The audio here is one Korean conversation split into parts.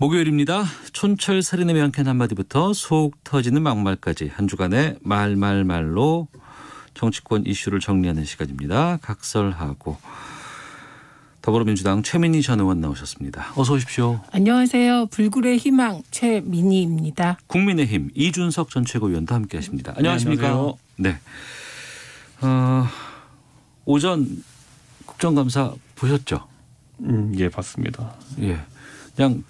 목요일입니다. 촌철살인의 명쾌한 한마디부터 속 터지는 막말까지 한 주간의 말말말로 정치권 이슈를 정리하는 시간입니다. 각설하고 더불어민주당 최민희 전 의원 나오셨습니다. 어서 오십시오. 안녕하세요. 불굴의 희망 최민희입니다. 국민의힘 이준석 전 최고위원도 함께하십니다. 안녕하십니까? 네, 안녕하세요. 네. 오전 국정감사 보셨죠? 예, 봤습니다. 예. 그냥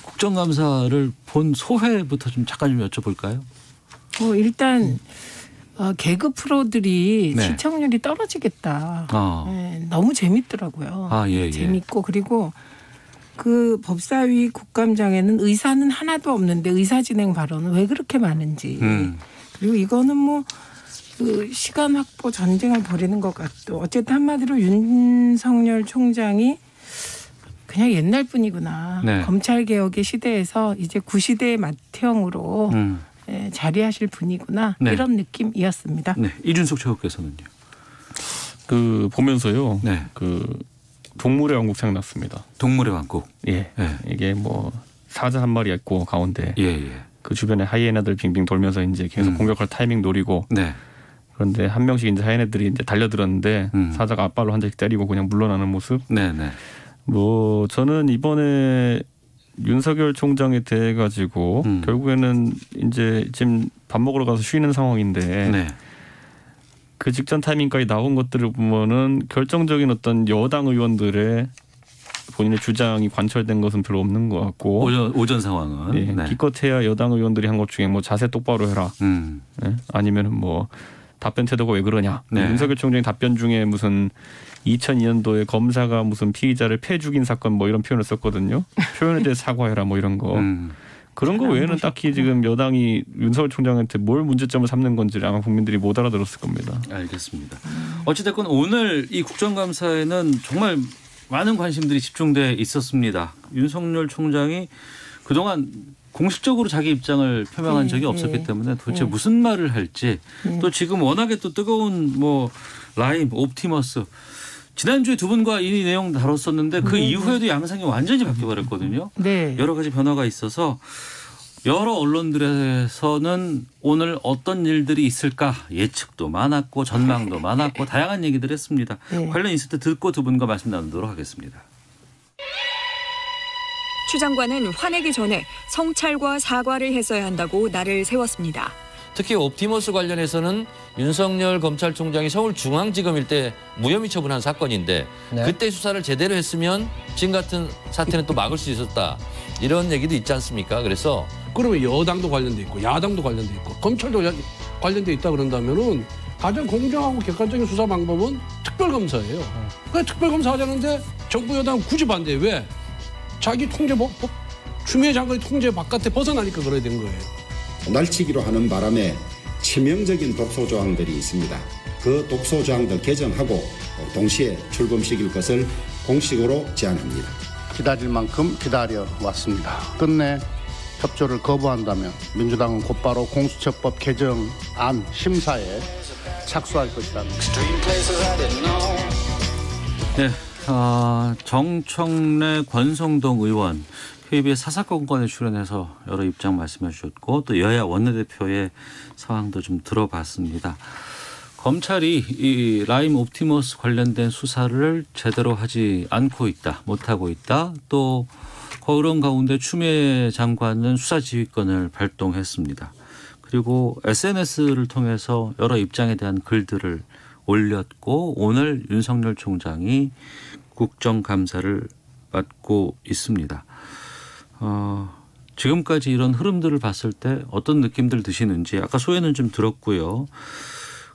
국정감사를 본 소회부터 좀 잠깐 좀 여쭤볼까요? 일단 개그 프로들이 네. 시청률이 떨어지겠다. 네, 너무 재밌더라고요. 예. 재밌고 그리고 그 법사위 국감장에는 의사는 하나도 없는데 의사진행 발언은 왜 그렇게 많은지. 그리고 이거는 뭐 그 시간 확보 전쟁을 벌이는 것 같고 어쨌든 한마디로 윤석열 총장이 그냥 옛날 분이구나. 네. 검찰개혁의 시대에서 이제 구시대의 맏형으로 자리하실 분이구나. 네. 이런 느낌이었습니다. 네. 이준석 최고께서는요. 그 보면서요. 네. 그 동물의 왕국 생각났습니다. 동물의 왕국. 예. 네. 이게 뭐 사자 한 마리 있고 가운데 예. 그 주변에 하이에나들 빙빙 돌면서 이제 계속 공격할 타이밍 노리고. 네. 그런데 한 명씩 이제 하이에나들이 이제 달려들었는데 사자가 앞발로 한 대씩 때리고 그냥 물러나는 모습. 네. 뭐 저는 이번에 윤석열 총장에 대해 가지고 결국에는 이제 지금 밥 먹으러 가서 쉬는 상황인데 네. 그 직전 타이밍까지 나온 것들을 보면은 결정적인 어떤 여당 의원들의 본인의 주장이 관철된 것은 별로 없는 것 같고 오전 상황은 예, 네. 기껏해야 여당 의원들이 한 것 중에 뭐 자세 똑바로 해라 예? 아니면은 뭐 답변 태도가 왜 그러냐 네. 윤석열 총장의 답변 중에 무슨 2002년도에 검사가 무슨 피의자를 패 죽인 사건 뭐 이런 표현을 썼거든요. 표현에 대해 사과해라 뭐 이런 거. 그런 거 외에는 딱히 지금 여당이 윤석열 총장한테 뭘 문제점을 삼는 건지를 아마 국민들이 못 알아들었을 겁니다. 알겠습니다. 어찌됐건 오늘 이 국정감사에는 정말 많은 관심들이 집중돼 있었습니다. 윤석열 총장이 그동안 공식적으로 자기 입장을 표명한 적이 없었기 때문에 도대체 무슨 말을 할지 또 지금 워낙에 또 뜨거운 뭐 라임, 옵티머스 지난주에 두 분과 이 내용 다뤘었는데 그 이후에도 양상이 완전히 바뀌어버렸거든요. 네. 여러 가지 변화가 있어서 여러 언론들에서는 오늘 어떤 일들이 있을까 예측도 많았고 전망도 많았고 다양한 얘기들 했습니다. 네. 관련 있을 때 듣고 두 분과 말씀 나누도록 하겠습니다. 추 장관은 화내기 전에 성찰과 사과를 했어야 한다고 날을 세웠습니다. 특히 옵티머스 관련해서는 윤석열 검찰총장이 서울중앙지검일 때 무혐의 처분한 사건인데 그때 수사를 제대로 했으면 지금 같은 사태는 또 막을 수 있었다. 이런 얘기도 있지 않습니까? 그래서 그러면 여당도 관련돼 있고 야당도 관련돼 있고 검찰도 관련돼 있다 그런다면은 가장 공정하고 객관적인 수사 방법은 특별검사예요. 왜 특별검사 하자는데 정부 여당 굳이 반대해. 왜? 자기 통제 추미애 장관이 통제 바깥에 벗어나니까 그래야 된 거예요. 날치기로 하는 바람에 치명적인 독소 조항들이 있습니다. 그 독소 조항들 개정하고 동시에 출범시킬 것을 공식으로 제안합니다. 기다릴 만큼 기다려왔습니다. 끝내 협조를 거부한다면 민주당은 곧바로 공수처법 개정안 심사에 착수할 것이라는 네, 정청래 권성동 의원 KBS 사사건건에 출연해서 여러 입장 말씀해 주셨고 또 여야 원내대표의 상황도 좀 들어봤습니다. 검찰이 이 라임 옵티머스 관련된 수사를 제대로 하지 않고 있다, 못하고 있다. 또 그런 가운데 추미애 장관은 수사지휘권을 발동했습니다. 그리고 SNS를 통해서 여러 입장에 대한 글들을 올렸고 오늘 윤석열 총장이 국정감사를 맡고 있습니다. 지금까지 이런 흐름들을 봤을 때 어떤 느낌들 드시는지 아까 소회는 좀 들었고요.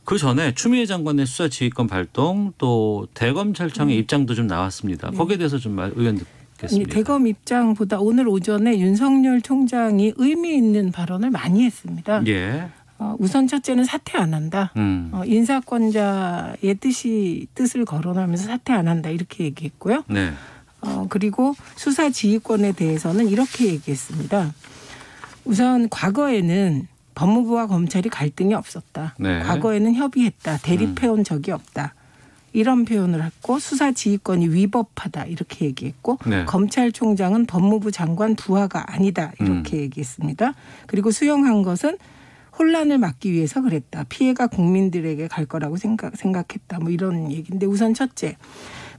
그 전에 추미애 장관의 수사지휘권 발동 또 대검찰청의 입장도 좀 나왔습니다. 거기에 대해서 좀 의견 듣겠습니다. 대검 입장보다 오늘 오전에 윤석열 총장이 의미 있는 발언을 많이 했습니다. 예. 우선 첫째는 사퇴 안 한다. 인사권자의 뜻을 거론하면서 사퇴 안 한다 이렇게 얘기했고요. 네. 그리고 수사 지휘권에 대해서는 이렇게 얘기했습니다. 우선 과거에는 법무부와 검찰이 갈등이 없었다. 네. 과거에는 협의했다. 대립해온 적이 없다. 이런 표현을 했고 수사지휘권이 위법하다 이렇게 얘기했고 네. 검찰총장은 법무부 장관 부하가 아니다 이렇게 얘기했습니다. 그리고 수용한 것은 혼란을 막기 위해서 그랬다. 피해가 국민들에게 갈 거라고 생각했다. 뭐 이런 얘기인데 우선 첫째,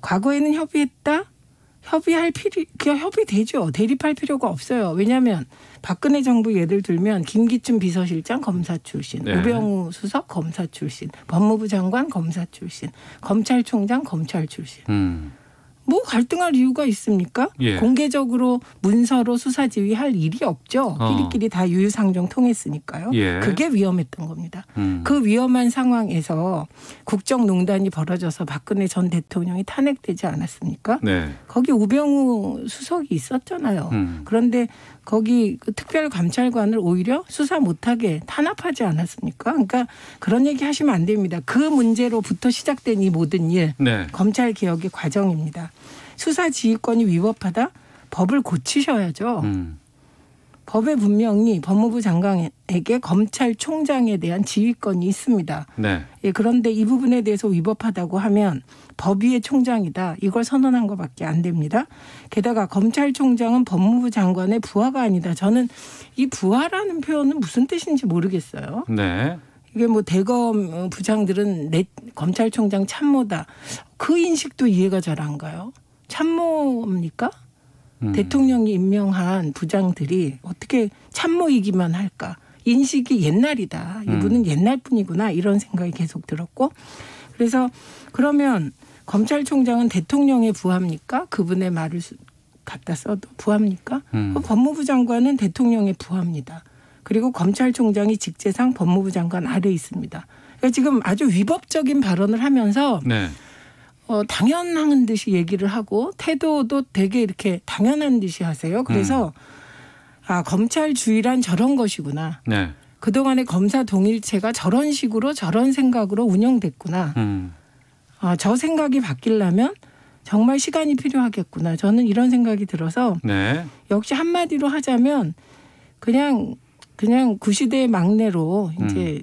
과거에는 협의했다. 협의되죠. 대립할 필요가 없어요. 왜냐하면 박근혜 정부 예를 들면 김기춘 비서실장 검사 출신, 네. 우병우 수석 검사 출신, 법무부 장관 검사 출신, 검찰총장 검찰 출신. 뭐 갈등할 이유가 있습니까? 예. 공개적으로 문서로 수사 지휘할 일이 없죠. 끼리끼리 다 유유상종 통했으니까요. 예. 그게 위험했던 겁니다. 그 위험한 상황에서 국정농단이 벌어져서 박근혜 전 대통령이 탄핵되지 않았습니까? 네. 거기 우병우 수석이 있었잖아요. 그런데 거기 그 특별감찰관을 오히려 수사 못하게 탄압하지 않았습니까? 그러니까 그런 얘기 하시면 안 됩니다. 그 문제로부터 시작된 이 모든 일, 네. 검찰개혁의 과정입니다. 수사지휘권이 위법하다? 법을 고치셔야죠. 법에 분명히 법무부 장관에게 검찰총장에 대한 지휘권이 있습니다. 네. 예, 그런데 이 부분에 대해서 위법하다고 하면 법위의 총장이다. 이걸 선언한 것밖에 안 됩니다. 게다가 검찰총장은 법무부 장관의 부하가 아니다. 저는 이 부하라는 표현은 무슨 뜻인지 모르겠어요. 네. 이게 뭐 대검 부장들은 검찰총장 참모다. 그 인식도 이해가 잘 안 가요. 참모입니까? 대통령이 임명한 부장들이 어떻게 참모이기만 할까. 인식이 옛날이다. 이분은 옛날 분이구나. 이런 생각이 계속 들었고. 그래서 그러면 검찰총장은 대통령의 부하입니까? 그분의 말을 갖다 써도 부하입니까? 법무부 장관은 대통령의 부하입니다. 그리고 검찰총장이 직제상 법무부 장관 아래에 있습니다. 그러니까 지금 아주 위법적인 발언을 하면서 네. 당연한 듯이 얘기를 하고 태도도 되게 이렇게 당연한 듯이 하세요. 그래서 검찰주의란 저런 것이구나. 네. 그동안의 검사 동일체가 저런 식으로 저런 생각으로 운영됐구나. 저 생각이 바뀌려면 정말 시간이 필요하겠구나. 저는 이런 생각이 들어서 네. 역시 한마디로 하자면 그냥 구시대의 막내로 이제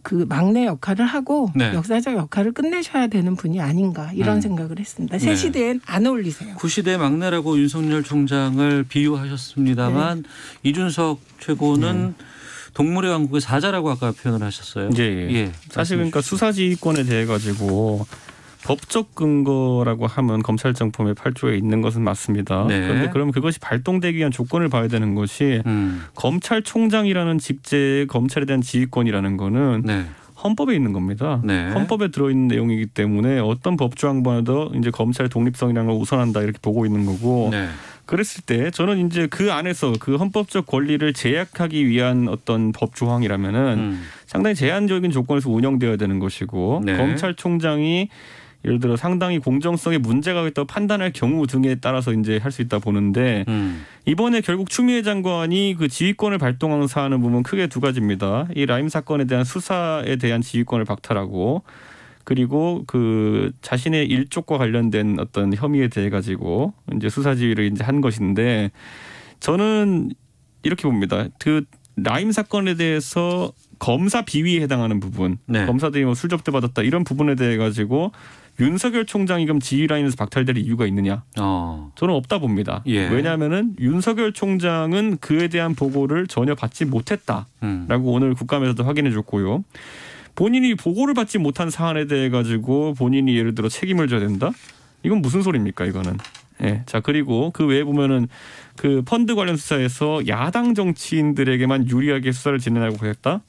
그 막내 역할을 하고 네. 역사적 역할을 끝내셔야 되는 분이 아닌가 이런 생각을 했습니다. 새 네. 시대엔 안 어울리세요. 구시대 막내라고 윤석열 총장을 비유하셨습니다만 네. 이준석 최고는 동물의 왕국의 사자라고 아까 표현을 하셨어요. 예. 사실 그러니까 수사지휘권에 대해 가지고 법적 근거라고 하면 검찰정법의 8조에 있는 것은 맞습니다. 네. 그런데 그러면 그것이 발동되기 위한 조건을 봐야 되는 것이 검찰총장이라는 직제의 검찰에 대한 지휘권이라는 거는 네. 헌법에 있는 겁니다. 네. 헌법에 들어있는 내용이기 때문에 어떤 법조항보다도 이제 검찰의 독립성이라는 걸 우선한다 이렇게 보고 있는 거고. 네. 그랬을 때 저는 이제 그 안에서 그 헌법적 권리를 제약하기 위한 어떤 법 조항이라면은 상당히 제한적인 조건에서 운영되어야 되는 것이고 네. 검찰총장이 예를 들어 상당히 공정성에 문제가 있다고 판단할 경우 등에 따라서 이제 할 수 있다 보는데 이번에 결국 추미애 장관이 그 지휘권을 발동하는 사안은 보면 크게 두 가지입니다. 이 라임 사건에 대한 수사에 대한 지휘권을 박탈하고 그리고 그 자신의 일족과 관련된 어떤 혐의에 대해 가지고 이제 수사 지휘를 이제 한 것인데 저는 이렇게 봅니다. 그 라임 사건에 대해서 검사 비위에 해당하는 부분, 네. 검사들이 뭐 술 접대 받았다 이런 부분에 대해 가지고 윤석열 총장이 그럼 지휘 라인에서 박탈될 이유가 있느냐? 저는 없다 봅니다. 예. 왜냐하면은 윤석열 총장은 그에 대한 보고를 전혀 받지 못했다라고 오늘 국감에서도 확인해줬고요. 본인이 보고를 받지 못한 사안에 대해 가지고 본인이 예를 들어 책임을 져야 된다? 이건 무슨 소리입니까? 이거는. 예. 자 그리고 그 외에 보면은 그 펀드 관련 수사에서 야당 정치인들에게만 유리하게 수사를 진행하고 했다.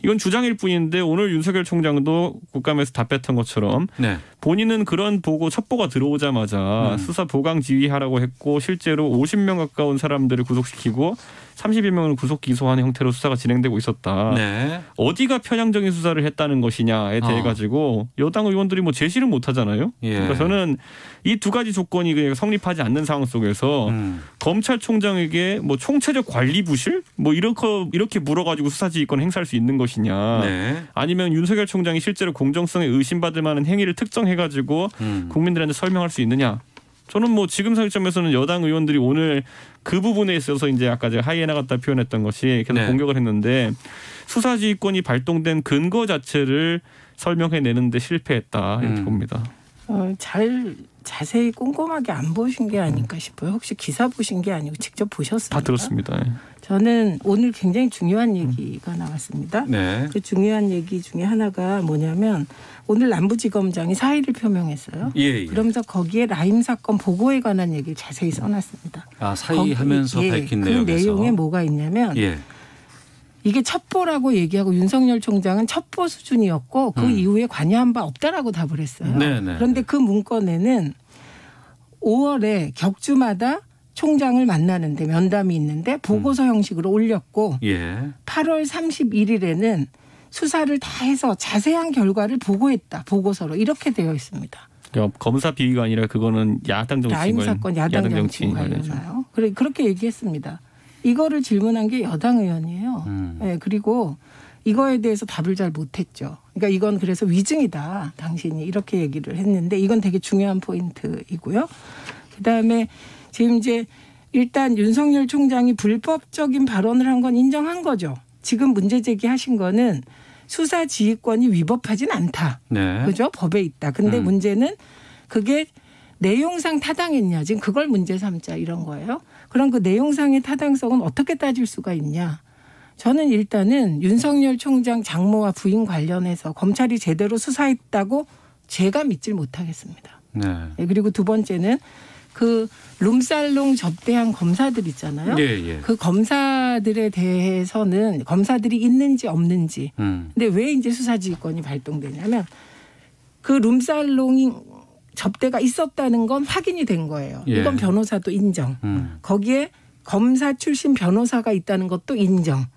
이건 주장일 뿐인데 오늘 윤석열 총장도 국감에서 답했던 것처럼 네. 본인은 그런 보고 첩보가 들어오자마자 수사 보강 지휘하라고 했고 실제로 50명 가까운 사람들을 구속시키고 31명을 구속 기소하는 형태로 수사가 진행되고 있었다. 네. 어디가 편향적인 수사를 했다는 것이냐에 대해 가지고 여당 의원들이 뭐 제시를 못 하잖아요. 예. 그러니까 저는 이 두 가지 조건이 그냥 성립하지 않는 상황 속에서 검찰총장에게 뭐 총체적 관리 부실 뭐 이렇게 물어가지고 수사지휘권 행사할 수 있는 것이냐. 네. 아니면 윤석열 총장이 실제로 공정성에 의심받을 만한 행위를 특정해가지고 국민들한테 설명할 수 있느냐. 저는 뭐 지금 시점에서는 여당 의원들이 오늘 그 부분에 있어서 이제 아까 제가 하이에나 같다 표현했던 것이 계속 네. 공격을 했는데 수사지휘권이 발동된 근거 자체를 설명해내는데 실패했다 이렇게 봅니다. 자세히 꼼꼼하게 안 보신 게 아닐까 싶어요. 혹시 기사 보신 게 아니고 직접 보셨습니까? 다 들었습니다. 저는 오늘 굉장히 중요한 얘기가 나왔습니다. 네. 그 중요한 얘기 중에 하나가 뭐냐면 오늘 남부지검장이 사의를 표명했어요. 예. 그러면서 거기에 라임 사건 보고에 관한 얘기를 자세히 써놨습니다. 사의하면서 밝힌 그 내용에서. 내용에 뭐가 있냐면 이게 첩보라고 얘기하고 윤석열 총장은 첩보 수준이었고 그 이후에 관여한 바 없다라고 답을 했어요. 네네. 그런데 그 문건에는 5월에 격주마다 총장을 만나는데 면담이 있는데 보고서 형식으로 올렸고 8월 31일에는 수사를 다 해서 자세한 결과를 보고했다. 보고서로 이렇게 되어 있습니다. 그러니까 검사 비위가 아니라 그거는 야당 정치인 라임 사건 야당 정치인 관련나요? 그렇게 얘기했습니다. 이거를 질문한 게 여당 의원이에요. 네, 그리고 이거에 대해서 답을 잘 못했죠. 그러니까 이건 그래서 위증이다. 당신이 이렇게 얘기를 했는데 이건 되게 중요한 포인트이고요. 그다음에 지금 이제 일단 윤석열 총장이 불법적인 발언을 한 건 인정한 거죠. 지금 문제 제기하신 거는 수사 지휘권이 위법하진 않다. 네. 그죠? 법에 있다. 근데 문제는 그게 내용상 타당했냐. 지금 그걸 문제 삼자 이런 거예요. 그럼 그 내용상의 타당성은 어떻게 따질 수가 있냐. 저는 일단은 윤석열 총장 장모와 부인 관련해서 검찰이 제대로 수사했다고 제가 믿질 못하겠습니다. 네. 그리고 두 번째는 그 룸살롱 접대한 검사들 있잖아요. 그 검사들에 대해서는 검사들이 있는지 없는지. 근데 왜 이제 수사지휘권이 발동되냐면 그 룸살롱 접대가 있었다는 건 확인이 된 거예요. 이건 변호사도 인정. 거기에 검사 출신 변호사가 있다는 것도 인정.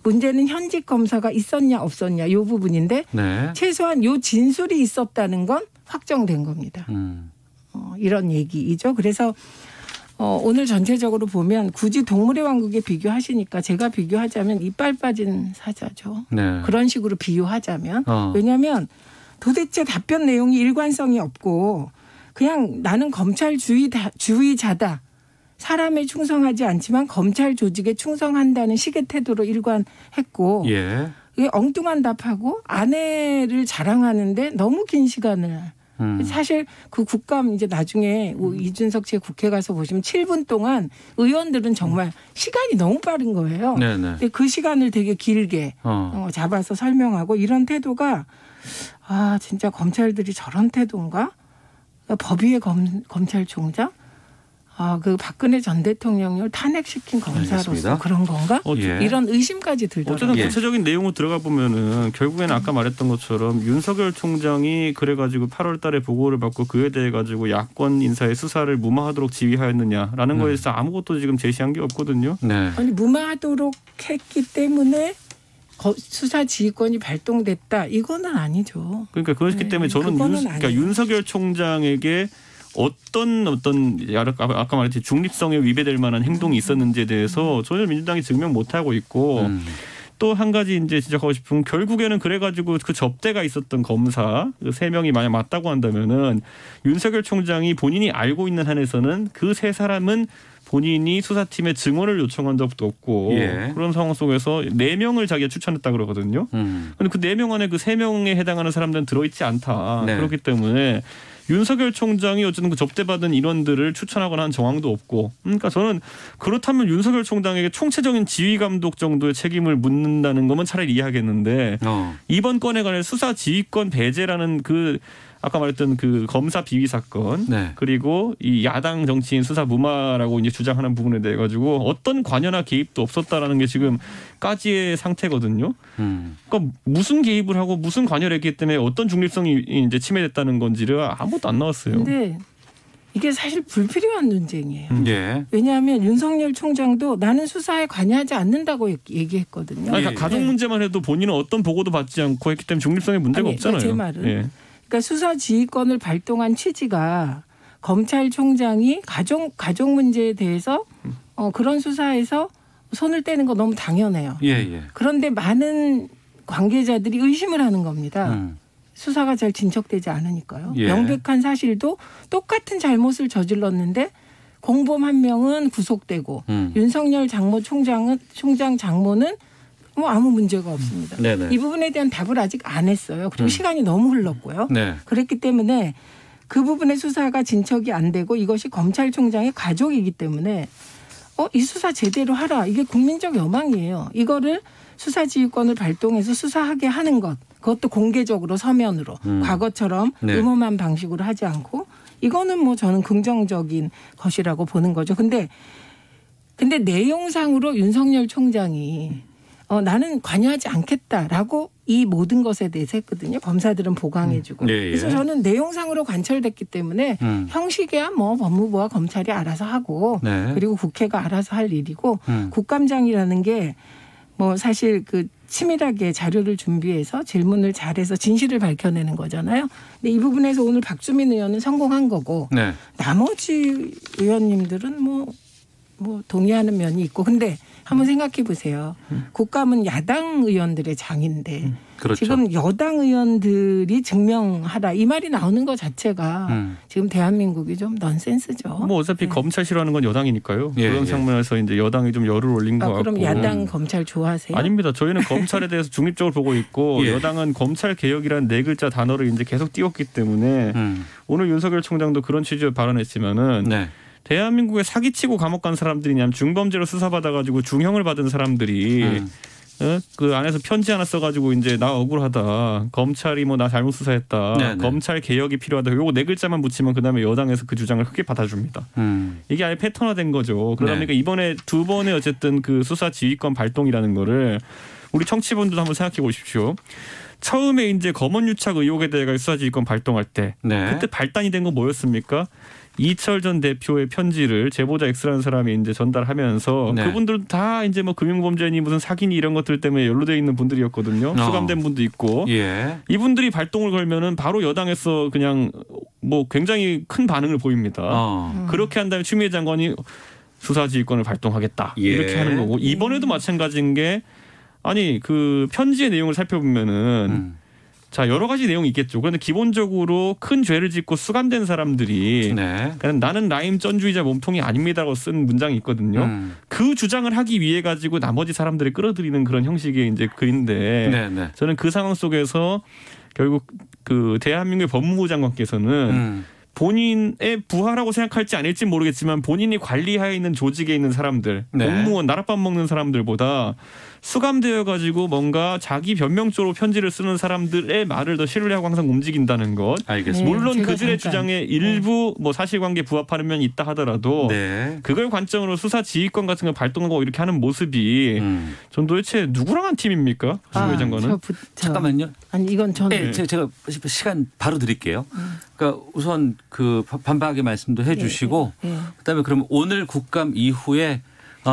문제는 현직 검사가 있었냐 없었냐 이 부분인데 최소한 이 진술이 있었다는 건 확정된 겁니다. 이런 얘기이죠. 그래서 오늘 전체적으로 보면 굳이 동물의 왕국에 비교하시니까 제가 비교하자면 이빨 빠진 사자죠. 그런 식으로 비유하자면. 왜냐하면 도대체 답변 내용이 일관성이 없고 그냥 나는 검찰주의자다. 사람에 충성하지 않지만 검찰 조직에 충성한다는 식의 태도로 일관했고 엉뚱한 답하고 아내를 자랑하는데 너무 긴 시간을 사실 그 국감 이제 나중에 이준석 씨의 국회 가서 보시면 7분 동안 의원들은 정말 시간이 너무 빠른 거예요. 근데 그 시간을 되게 길게 잡아서 설명하고 이런 태도가 진짜 검찰들이 저런 태도인가? 법위의 검찰총장? 그 박근혜 전 대통령을 탄핵시킨 검사로서 알겠습니다. 그런 건가? 이런 의심까지 들더라고요. 어쨌든 구체적인 내용으로 들어가 보면은 결국에는 아까 말했던 것처럼 윤석열 총장이 그래가지고 8월 달에 보고를 받고 그에 대해 가지고 야권 인사의 수사를 무마하도록 지휘하였느냐라는 거에 대해서 아무것도 지금 제시한 게 없거든요. 아니 무마하도록 했기 때문에 수사 지휘권이 발동됐다. 이거는 아니죠. 그러니까 그렇기 때문에 저는 윤석열 총장에게 어떤 아까 말했듯이 중립성에 위배될 만한 행동이 있었는지에 대해서 전혀 민주당이 증명 못하고 있고 또 한 가지 이제 지적하고 싶은 결국에는 그래가지고 그 접대가 있었던 검사 그 3명이 만약 맞다고 한다면은 윤석열 총장이 본인이 알고 있는 한에서는 그 3사람은 본인이 수사팀에 증언을 요청한 적도 없고 그런 상황 속에서 4명을 자기가 추천했다 그러거든요. 그런데 그 4명 안에 그 3명에 해당하는 사람들은 들어있지 않다. 그렇기 때문에 윤석열 총장이 어쨌든 그 접대받은 인원들을 추천하거나 한 정황도 없고 그러니까 저는 그렇다면 윤석열 총장에게 총체적인 지휘 감독 정도의 책임을 묻는다는 거면 차라리 이해하겠는데 이번 건에 관해 수사 지휘권 배제라는 그 아까 말했던 그 검사 비위 사건 그리고 이 야당 정치인 수사 무마라고 이제 주장하는 부분에 대해 가지고 어떤 관여나 개입도 없었다라는 게 지금 까지의 상태거든요. 그러니까 무슨 개입을 하고 무슨 관여를 했기 때문에 어떤 중립성이 이제 침해됐다는 건지를 아무것도 안 나왔어요. 근데 이게 사실 불필요한 논쟁이에요. 왜냐하면 윤석열 총장도 나는 수사에 관여하지 않는다고 얘기했거든요. 아니, 가족 문제만 해도 본인은 어떤 보고도 받지 않고 했기 때문에 중립성에 문제가 없잖아요. 제 말은. 그러니까 수사 지휘권을 발동한 취지가 검찰총장이 가족 문제에 대해서 그런 수사에서 손을 떼는 거 너무 당연해요. 그런데 많은 관계자들이 의심을 하는 겁니다. 수사가 잘 진척되지 않으니까요. 명백한 사실도 똑같은 잘못을 저질렀는데 공범 한 명은 구속되고 윤석열 총장 장모는 뭐 아무 문제가 없습니다. 네네. 이 부분에 대한 답을 아직 안 했어요. 그리고 시간이 너무 흘렀고요. 네. 그랬기 때문에 그 부분의 수사가 진척이 안 되고 이것이 검찰총장의 가족이기 때문에 이 수사 제대로 하라. 이게 국민적 여망이에요. 이거를 수사지휘권을 발동해서 수사하게 하는 것. 그것도 공개적으로 서면으로 과거처럼 네. 음험한 방식으로 하지 않고 이거는 뭐 저는 긍정적인 것이라고 보는 거죠. 근데 내용상으로 윤석열 총장이 나는 관여하지 않겠다라고 이 모든 것에 대해서 했거든요. 검사들은 보강해주고. 예, 예. 그래서 저는 내용상으로 관철됐기 때문에 형식이야 뭐 법무부와 검찰이 알아서 하고 네. 그리고 국회가 알아서 할 일이고 국감장이라는 게 뭐 사실 그 치밀하게 자료를 준비해서 질문을 잘해서 진실을 밝혀내는 거잖아요. 근데 이 부분에서 오늘 박주민 의원은 성공한 거고 네. 나머지 의원님들은 뭐 동의하는 면이 있고 근데 한번 생각해 보세요. 국감은 야당 의원들의 장인데 그렇죠. 지금 여당 의원들이 증명하라 이 말이 나오는 것 자체가 지금 대한민국이 좀 넌센스죠. 뭐 어차피 네. 검찰 싫어하는 건 여당이니까요. 예, 그런 예. 측면에서 이제 여당이 좀 열을 올린 것 같고. 그럼 야당 검찰 좋아하세요? 아닙니다. 저희는 검찰에 대해서 중립적으로 보고 있고 예. 여당은 검찰 개혁이라는 네 글자 단어를 이제 계속 띄웠기 때문에 오늘 윤석열 총장도 그런 취지로 발언했지만은. 네. 대한민국에 사기치고 감옥 간 사람들이냐면 중범죄로 수사받아가지고 중형을 받은 사람들이 그 안에서 편지 하나 써가지고 이제 나 억울하다. 검찰이 뭐 나 잘못 수사했다. 네네. 검찰 개혁이 필요하다. 요거 네 글자만 붙이면 그다음에 여당에서 그 주장을 크게 받아줍니다. 이게 아예 패턴화된 거죠. 그러다 보니까 네. 이번에 두 번의 어쨌든 그 수사 지휘권 발동이라는 거를 우리 청취분들도 한번 생각해 보십시오. 처음에 이제 검언유착 의혹에 대해 수사지휘권 발동할 때 네. 그때 발단이 된 건 뭐였습니까? 이철 전 대표의 편지를 제보자 X라는 사람이 이제 전달하면서 네. 그분들은 다 이제 뭐 금융범죄니 무슨 사기니 이런 것들 때문에 연루되어 있는 분들이었거든요. 수감된 분도 있고. 예. 이분들이 발동을 걸면은 바로 여당에서 그냥 뭐 굉장히 큰 반응을 보입니다. 그렇게 한 다음에 추미애 장관이 수사지휘권을 발동하겠다. 예. 이렇게 하는 거고 이번에도 마찬가지인 게 아니 그 편지의 내용을 살펴보면은 자 여러 가지 내용이 있겠죠. 그런데 기본적으로 큰 죄를 짓고 수감된 사람들이 네. 그냥 나는 라임전주의자 몸통이 아닙니다라고 쓴 문장이 있거든요. 그 주장을 하기 위해 가지고 나머지 사람들을 끌어들이는 그런 형식의 이제 글인데 네, 네. 저는 그 상황 속에서 결국 그 대한민국의 법무부 장관께서는 본인의 부하라고 생각할지 아닐지 모르겠지만 본인이 관리하에 있는 조직에 있는 사람들, 네. 공무원, 나랏밥 먹는 사람들보다 수감되어 가지고 뭔가 자기 변명적으로 편지를 쓰는 사람들의 말을 더 신뢰하고 항상 움직인다는 것. 알겠습니다. 물론 제가 그들의 잠깐. 주장에 일부 뭐 사실관계 부합하는 면이 있다 하더라도 네. 그걸 관점으로 수사 지휘권 같은 걸 발동하고 이렇게 하는 모습이 전 도대체 누구랑 한 팀입니까? 주미애 장관은? 잠깐만요. 아니 이건 저는 네, 제가 시간 바로 드릴게요. 그러니까 우선 그 반박의 말씀도 해주시고 그다음에 그럼 오늘 국감 이후에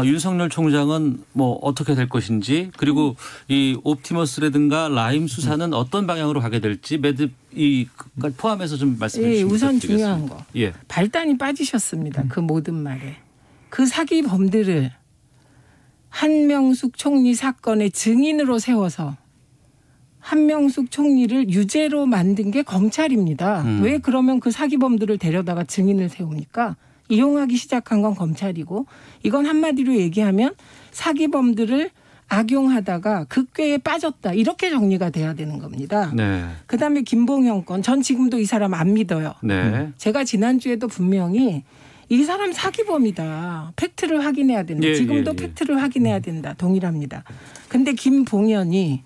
윤석열 총장은 뭐 어떻게 될 것인지 그리고 이 옵티머스라든가 라임 수사는 어떤 방향으로 가게 될지 매듭 이 포함해서 좀 말씀해 주시면 우선 부탁드리겠습니다. 중요한 거. 예. 발단이 빠지셨습니다. 그 모든 말에. 그 사기범들을 한명숙 총리 사건의 증인으로 세워서 한명숙 총리를 유죄로 만든 게 검찰입니다. 왜 그러면 그 사기범들을 데려다가 증인을 세웁니까? 이용하기 시작한 건 검찰이고 이건 한마디로 얘기하면 사기범들을 악용하다가 극궤에 빠졌다. 이렇게 정리가 돼야 되는 겁니다. 네. 그다음에 김봉현 건 전 지금도 이 사람 안 믿어요. 네. 제가 지난주에도 분명히 이 사람 사기범이다. 팩트를 확인해야 된다. 예, 지금도 예, 예. 팩트를 확인해야 된다. 동일합니다. 근데 김봉현이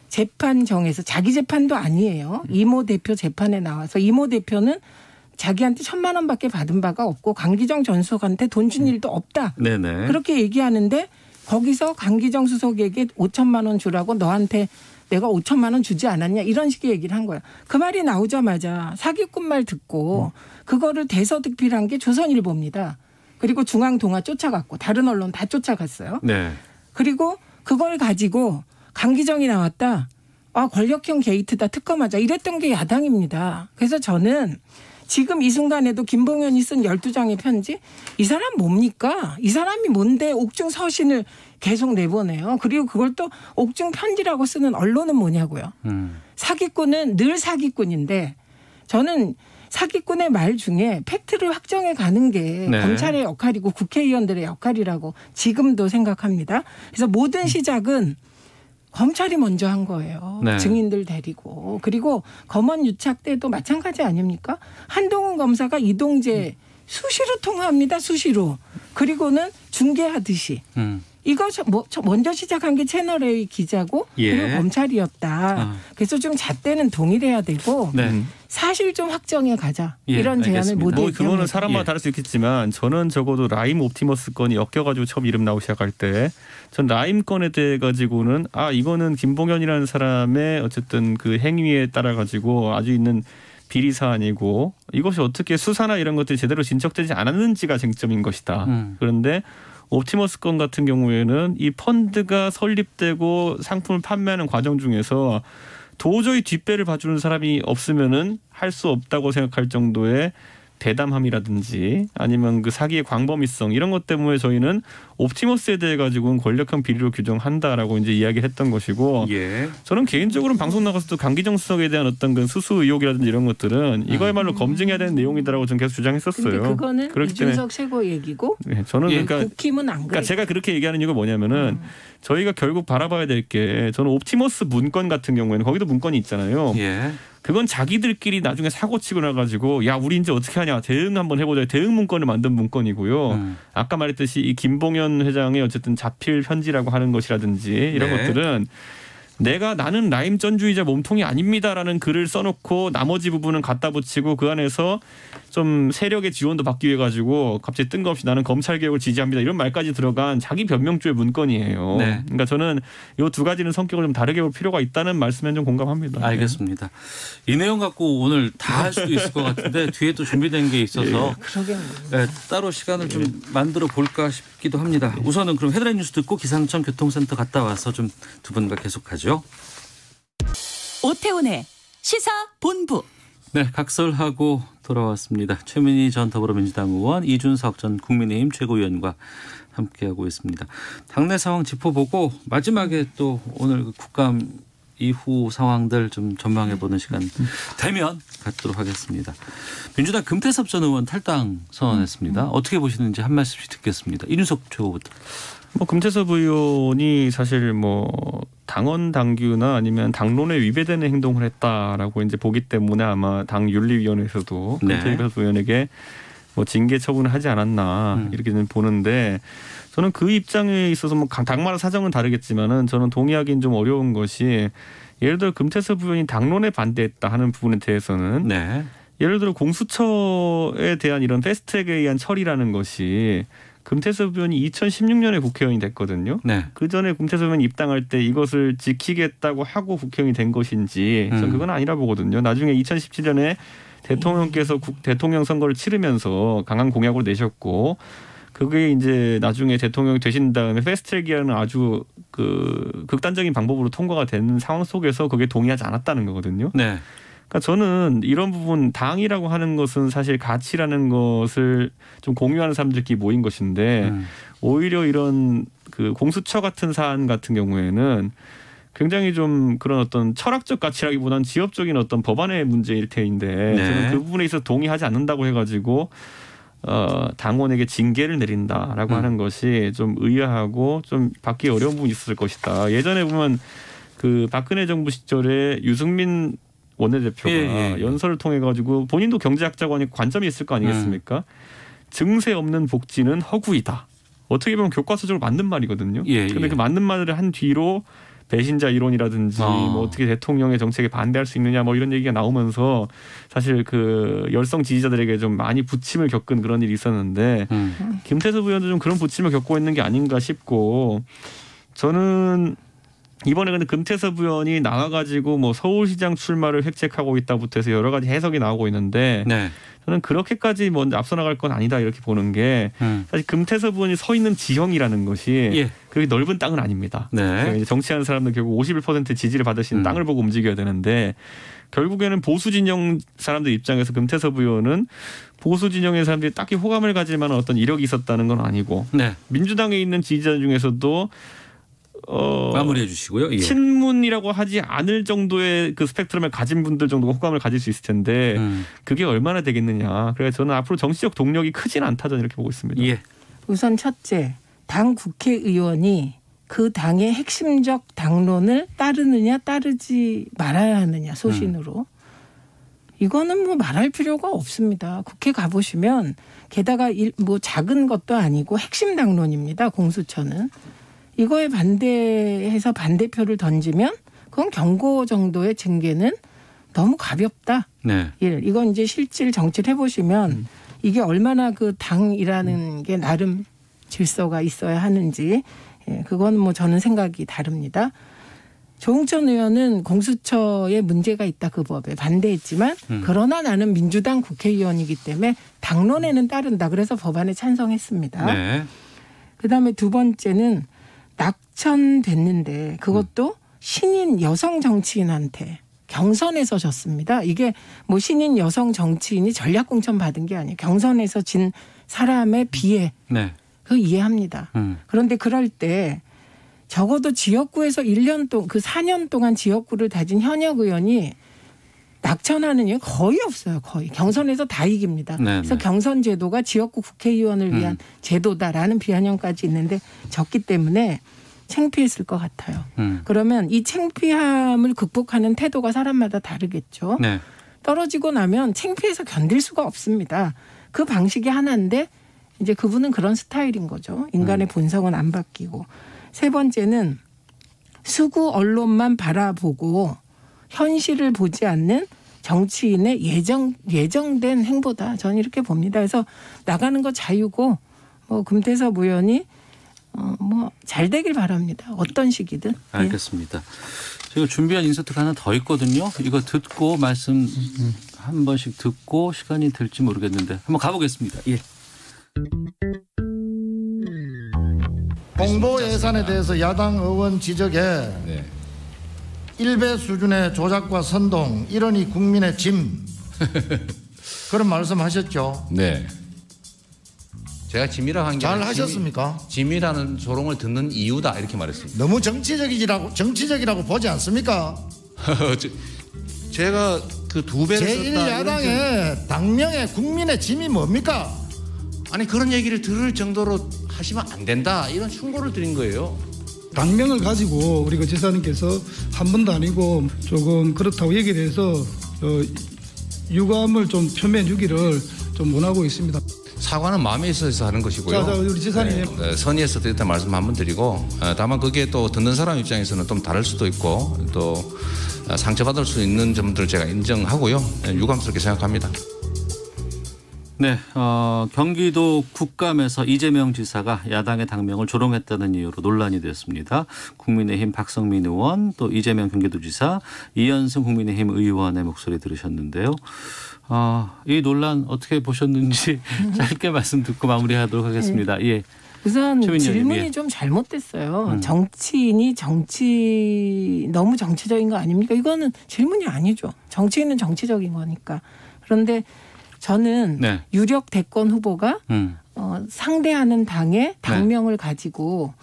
재판정에서 자기 재판도 아니에요. 이모 대표 재판에 나와서 이모 대표는 자기한테 1,000만 원밖에 받은 바가 없고 강기정 전 수석한테 돈 준 일도 없다. 네네. 그렇게 얘기하는데 거기서 강기정 수석에게 5천만 원 주라고 너한테 내가 5천만 원 주지 않았냐 이런 식의 얘기를 한 거야. 그 말이 나오자마자 사기꾼 말 듣고 그거를 대서특필한 게 조선일보입니다. 그리고 중앙동아 쫓아갔고 다른 언론 다 쫓아갔어요. 네. 그리고 그걸 가지고 강기정이 나왔다. 권력형 게이트다. 특검하자. 이랬던 게 야당입니다. 그래서 저는 지금 이 순간에도 김봉현이 쓴 12장의 편지 이 사람 뭡니까? 이 사람이 뭔데 옥중 서신을 계속 내보내요. 그리고 그걸 또 옥중 편지라고 쓰는 언론은 뭐냐고요. 사기꾼은 늘 사기꾼인데 저는 사기꾼의 말 중에 팩트를 확정해 가는 게 네. 검찰의 역할이고 국회의원들의 역할이라고 지금도 생각합니다. 그래서 모든 시작은 검찰이 먼저 한 거예요. 네. 증인들 데리고. 그리고 검언 유착 때도 마찬가지 아닙니까? 한동훈 검사가 이동재 수시로 통화합니다. 수시로. 그리고는 중계하듯이. 이거 먼저 시작한 게 채널A 기자고 예. 그리고 검찰이었다. 그래서 좀 잣대는 동일해야 되고 네. 사실 좀 확정해 가자. 예, 이런 제안을 알겠습니다. 모두 뭐 그거는 얘기합니다. 사람마다 다를 수 있겠지만 저는 적어도 라임 옵티머스 건이 엮여가지고 처음 이름 나오기 시작할 때 전 라임 건에 대해 가지고는 이거는 김봉현이라는 사람의 어쨌든 그 행위에 따라 가지고 아주 있는 비리 사안이고 이것이 어떻게 수사나 이런 것들이 제대로 진척되지 않았는지가 쟁점인 것이다. 그런데 옵티머스 건 같은 경우에는 이 펀드가 설립되고 상품을 판매하는 과정 중에서 도저히 뒷배를 봐주는 사람이 없으면은 할 수 없다고 생각할 정도의 대담함이라든지 아니면 그 사기의 광범위성 이런 것 때문에 저희는 옵티머스에 대해 가지고는 권력형 비리로 규정한다라고 이제 이야기를 했던 것이고 예. 저는 개인적으로는 방송 나가서도 강기정 수석에 대한 어떤 그 수수 의혹이라든지 이런 것들은 이거야말로 검증해야 되는 내용이다라고 저는 계속 주장했었어요. 근데 그거는 그렇기 이준석 최고 얘기고 네, 저는 그러니까 국힘은 안 그래요. 그러니까 제가 그렇게 얘기하는 이유가 뭐냐면은 저희가 결국 바라봐야 될 게 저는 옵티머스 문건 같은 경우에는 거기도 문건이 있잖아요. 예. 그건 자기들끼리 나중에 사고 치고 나가지고 야 우리 이제 어떻게 하냐 대응 한번 해보자 대응 문건을 만든 문건이고요. 아까 말했듯이 이 김봉현 회장의 어쨌든 자필 편지라고 하는 것이라든지 이런 네. 것들은 나는 라임전주의자 몸통이 아닙니다라는 글을 써놓고 나머지 부분은 갖다 붙이고 그 안에서 좀 세력의 지원도 받기 위해 가지고 갑자기 뜬금없이 나는 검찰 개혁을 지지합니다 이런 말까지 들어간 자기 변명조의 문건이에요. 네. 그러니까 저는 이 두 가지는 성격을 좀 다르게 볼 필요가 있다는 말씀에 좀 공감합니다. 알겠습니다. 이 내용 갖고 오늘 다 할 수도 있을 것 같은데 뒤에 또 준비된 게 있어서 네, 따로 시간을 좀 만들어 볼까 싶기도 합니다. 우선은 그럼 헤드라인 뉴스 듣고 기상청 교통센터 갔다 와서 좀 두 분과 계속하죠. 오태훈의 시사본부. 네, 각설하고 돌아왔습니다. 최민희 전 더불어민주당 의원, 이준석 전 국민의힘 최고위원과 함께하고 있습니다. 당내 상황 짚어보고 마지막에 또 오늘 국감 이후 상황들 좀 전망해보는 시간 되면 갖도록 하겠습니다. 민주당 금태섭 전 의원 탈당 선언했습니다. 어떻게 보시는지 한 말씀씩 듣겠습니다. 이준석 최고부터. 금태섭 의원이 사실 당원 당규나 아니면 당론에 위배되는 행동을 했다라고 이제 보기 때문에 아마 당 윤리위원회에서도 네. 금태섭 의원에게 징계 처분을 하지 않았나 이렇게 보는데 저는 그 입장에 있어서 당마다 사정은 다르겠지만은 저는 동의하기는 좀 어려운 것이 예를 들어 금태섭 의원이 당론에 반대했다 하는 부분에 대해서는 네. 예를 들어 공수처에 대한 이런 패스트트랙에 의한 처리라는 것이 금태섭 의원이 2016년에 국회의원이 됐거든요. 네. 그 전에 금태섭 의원이 입당할 때 이것을 지키겠다고 하고 국회의원이 된 것인지 저는 그건 아니라 보거든요. 나중에 2017년에 대통령께서 대통령 선거를 치르면서 강한 공약으로 내셨고 그게 이제 나중에 대통령이 되신 다음에 패스트트랙이라는 아주 극단적인 방법으로 통과가 되는 상황 속에서 그게 동의하지 않았다는 거거든요. 네. 그러니까 저는 이런 부분 당이라고 하는 것은 사실 가치라는 것을 좀 공유하는 사람들끼리 모인 것인데 오히려 이런 공수처 같은 사안 같은 경우에는 굉장히 좀 그런 어떤 철학적 가치라기보다는 지엽적인 어떤 법안의 문제일 테인데 네. 저는 그 부분에 있어서 동의하지 않는다고 해가지고 당원에게 징계를 내린다라고 하는 것이 좀 의아하고 좀 받기 어려운 부분이 있을 것이다. 예전에 보면 박근혜 정부 시절에 유승민 원내대표가 연설을 통해 가지고 본인도 경제학자고 하니까 관점이 있을 거 아니겠습니까? 증세 없는 복지는 허구이다. 어떻게 보면 교과서적으로 맞는 말이거든요. 그런데 그 맞는 말을 한 뒤로 배신자 이론이라든지 어떻게 대통령의 정책에 반대할 수 있느냐 이런 얘기가 나오면서 사실 열성 지지자들에게 좀 많이 부침을 겪은 그런 일이 있었는데 김태섭 의원도 좀 그런 부침을 겪고 있는 게 아닌가 싶고 저는 이번에 근데 금태섭 의원이 나와가지고 서울시장 출마를 획책하고 있다부터 해서 여러 가지 해석이 나오고 있는데 네. 저는 그렇게까지 먼저 앞서 나갈 건 아니다 이렇게 보는 게 사실 금태섭 의원이 서 있는 지형이라는 것이 그렇게 넓은 땅은 아닙니다. 네. 이제 정치하는 사람들 결국 51% 지지를 받으신 땅을 보고 움직여야 되는데 결국에는 보수 진영 사람들 입장에서 금태섭 의원은 보수 진영의 사람들이 딱히 호감을 가질 만한 어떤 이력이 있었다는 건 아니고 네. 민주당에 있는 지지자 중에서도 마무리해 주시고요. 친문이라고 하지 않을 정도의 스펙트럼을 가진 분들 정도가 호감을 가질 수 있을 텐데 그게 얼마나 되겠느냐. 그래서 저는 앞으로 정치적 동력이 크진 않다 저는 이렇게 보고 있습니다. 우선 첫째, 당 국회의원이 그 당의 핵심적 당론을 따르느냐 따르지 말아야 하느냐 소신으로. 이거는 뭐 말할 필요가 없습니다. 국회 가보시면 게다가 뭐 작은 것도 아니고 핵심 당론입니다. 공수처는. 이거에 반대해서 반대표를 던지면 그건 경고 정도의 징계는 너무 가볍다. 네. 이건 이제 실질 정치를 해보시면 이게 얼마나 그 당이라는 게 나름 질서가 있어야 하는지 그건 뭐 저는 생각이 다릅니다. 조응천 의원은 공수처에 문제가 있다 그 법에 반대했지만 그러나 나는 민주당 국회의원이기 때문에 당론에는 따른다. 그래서 법안에 찬성했습니다. 네. 그다음에 두 번째는 낙천됐는데 그것도 신인 여성 정치인한테 경선에서 졌습니다. 이게 뭐 신인 여성 정치인이 전략공천 받은 게 아니에요. 경선에서 진 사람에 비해 네. 그거 이해합니다. 그런데 그럴 때 적어도 지역구에서 1년 동안 그 4년 동안 지역구를 다진 현역 의원이 낙천하는 일 거의 없어요. 거의. 경선에서 다 이깁니다. 네네. 그래서 경선 제도가 지역구 국회의원을 위한 제도다라는 비아냥까지 있는데 졌기 때문에 창피했을 것 같아요. 그러면 이 창피함을 극복하는 태도가 사람마다 다르겠죠. 네. 떨어지고 나면 창피해서 견딜 수가 없습니다. 그 방식이 하나인데 이제 그분은 그런 스타일인 거죠. 인간의 본성은 안 바뀌고. 세 번째는 수구 언론만 바라보고 현실을 보지 않는 정치인의 예정된 행보다 저는 이렇게 봅니다. 그래서 나가는 거 자유고 뭐 금태섭 의원이 뭐 잘 되길 바랍니다. 어떤 식이든. 알겠습니다. 제가 준비한 인서트가 하나 더 있거든요. 이거 듣고 말씀 한 번씩 듣고 시간이 될지 모르겠는데 한번 가보겠습니다. 예. 홍보 예산에 대해서 야당 의원 지적에 네. 1배 수준의 조작과 선동 이러니 국민의 짐 그런 말씀하셨죠. 네. 제가 짐이라고 한 게 잘 하셨습니까? 짐이라는 조롱을 듣는 이유다 이렇게 말했습니다. 너무 정치적이라고 보지 않습니까? 제가 그 2배를 제1야당의 당명의 국민의 짐이 뭡니까? 아니 그런 얘기를 들을 정도로 하시면 안 된다 이런 충고를 드린 거예요. 당명을 가지고 우리 그 지사님께서 한 번도 아니고 조금 그렇다고 얘기를 해서 유감을 좀 표면 주기를 좀 원하고 있습니다. 사과는 마음에 있어서 하는 것이고요. 자, 우리 지사님. 네, 선의에서 드렸던 말씀 한번 드리고 다만 그게 또 듣는 사람 입장에서는 좀 다를 수도 있고 또 상처받을 수 있는 점들을 제가 인정하고요. 유감스럽게 생각합니다. 네, 경기도 국감에서 이재명 지사가 야당의 당명을 조롱했다는 이유로 논란이 됐습니다. 국민의힘 박성민 의원 또 이재명 경기도지사 이현승 국민의힘 의원의 목소리 들으셨는데요. 이 논란 어떻게 보셨는지 짧게 말씀 듣고 마무리하도록 하겠습니다. 예. 우선 질문이 좀 잘못됐어요. 정치인이 너무 정치적인 거 아닙니까? 이거는 질문이 아니죠. 정치인은 정치적인 거니까. 그런데 저는 네. 유력 대권 후보가 상대하는 당의 당명을 네. 가지고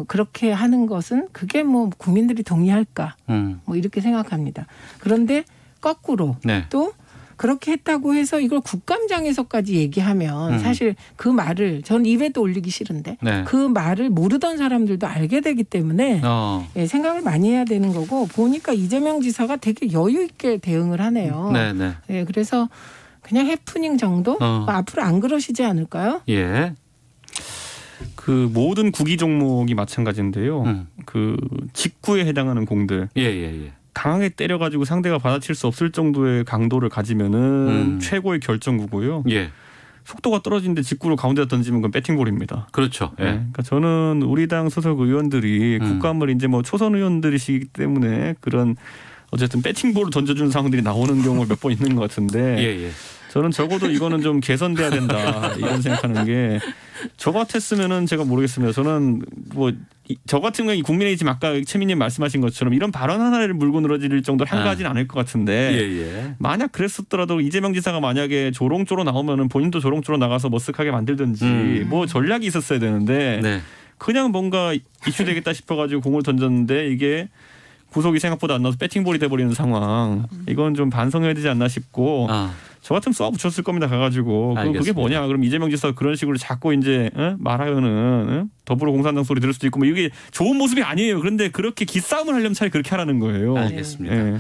그렇게 하는 것은 그게 뭐 국민들이 동의할까 뭐 이렇게 생각합니다. 그런데 거꾸로 네. 또 그렇게 했다고 해서 이걸 국감장에서까지 얘기하면 사실 그 말을 전 입에도 올리기 싫은데 네. 그 말을 모르던 사람들도 알게 되기 때문에 생각을 많이 해야 되는 거고 보니까 이재명 지사가 되게 여유 있게 대응을 하네요. 네, 네. 네, 그래서 그냥 해프닝 정도? 앞으로 안 그러시지 않을까요? 예. 그 모든 국위 종목이 마찬가지인데요. 그 직구에 해당하는 공들. 예. 강하게 때려가지고 상대가 받아칠 수 없을 정도의 강도를 가지면은 최고의 결정구고요. 예. 속도가 떨어지는데 직구를 가운데다 던지면 그건 배팅볼입니다. 그렇죠. 예. 네. 그러니까 저는 우리 당 소속 의원들이 국감을 이제 뭐 초선 의원들이시기 때문에 그런 어쨌든 배팅볼을 던져주는 상황들이 나오는 경우가 몇 번 있는 것 같은데 예. 저는 적어도 이거는 좀 개선돼야 된다 이런 생각하는 게 저 같았으면은 제가 모르겠습니다. 저는 뭐 저 같은 경우에 국민의힘 아까 최민님 말씀하신 것처럼 이런 발언 하나를 물고 늘어질 정도로 한가하지는 않을 것 같은데 예. 만약 그랬었더라도 이재명 지사가 만약에 조롱조로 나오면은 본인도 조롱조로 나가서 머쓱하게 만들든지 뭐 전략이 있었어야 되는데 네. 그냥 뭔가 이슈 되겠다 싶어가지고 공을 던졌는데 이게 구속이 생각보다 안 나서 배팅볼이 돼버리는 상황. 이건 좀 반성해야 되지 않나 싶고 저 같으면 쏘아붙였을 겁니다. 가가지고 그게 뭐냐. 그럼 이재명 지사 그런 식으로 자꾸 이제 말하면은 더불어공산당 소리 들을 수도 있고 뭐 이게 좋은 모습이 아니에요. 그런데 그렇게 기싸움을 하려면 차라리 그렇게 하라는 거예요. 알겠습니다. 예.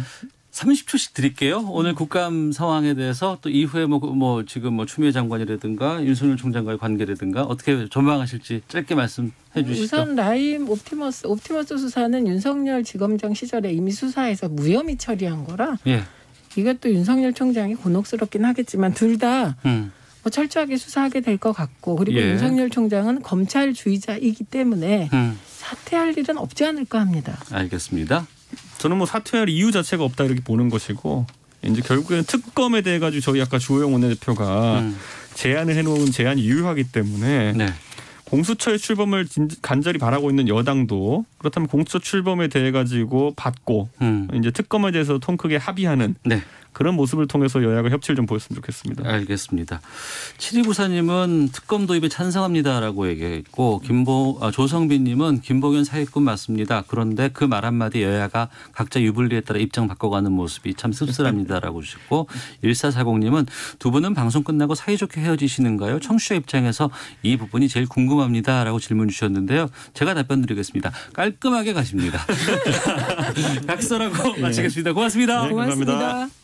30초씩 드릴게요. 오늘 국감 상황에 대해서 또 이후에 뭐 지금 뭐 추미애 장관이라든가 윤석열 총장과의 관계라든가 어떻게 전망하실지 짧게 말씀해 주시죠. 우선 라임 옵티머스 수사는 윤석열 지검장 시절에 이미 수사해서 무혐의 처리한 거라 예. 이것도 윤석열 총장이 곤혹스럽긴 하겠지만 둘 다 뭐 철저하게 수사하게 될 것 같고 그리고 예. 윤석열 총장은 검찰주의자이기 때문에 사퇴할 일은 없지 않을까 합니다. 알겠습니다. 저는 뭐 사퇴할 이유 자체가 없다 이렇게 보는 것이고 이제 결국에는 특검에 대해 가지고 저희 아까 주호영 원내대표가 제안을 해놓은 제안이 유효하기 때문에 네. 공수처의 출범을 간절히 바라고 있는 여당도 그렇다면 공수처 출범에 대해 가지고 받고 이제 특검에 대해서 통 크게 합의하는 네. 그런 모습을 통해서 여야가 협치를 좀 보였으면 좋겠습니다. 알겠습니다. 7294님은 특검 도입에 찬성합니다라고 얘기했고 조성빈님은 김봉현 사기꾼 맞습니다. 그런데 그 말 한마디 여야가 각자 유불리에 따라 입장 바꿔가는 모습이 참 씁쓸합니다라고 주셨고 1440님은 두 분은 방송 끝나고 사이좋게 헤어지시는가요? 청취자 입장에서 이 부분이 제일 궁금합니다라고 질문 주셨는데요. 제가 답변 드리겠습니다. 깔끔하게 가십니다. 각설하고 마치겠습니다. 고맙습니다. 네, 감사합니다. 고맙습니다.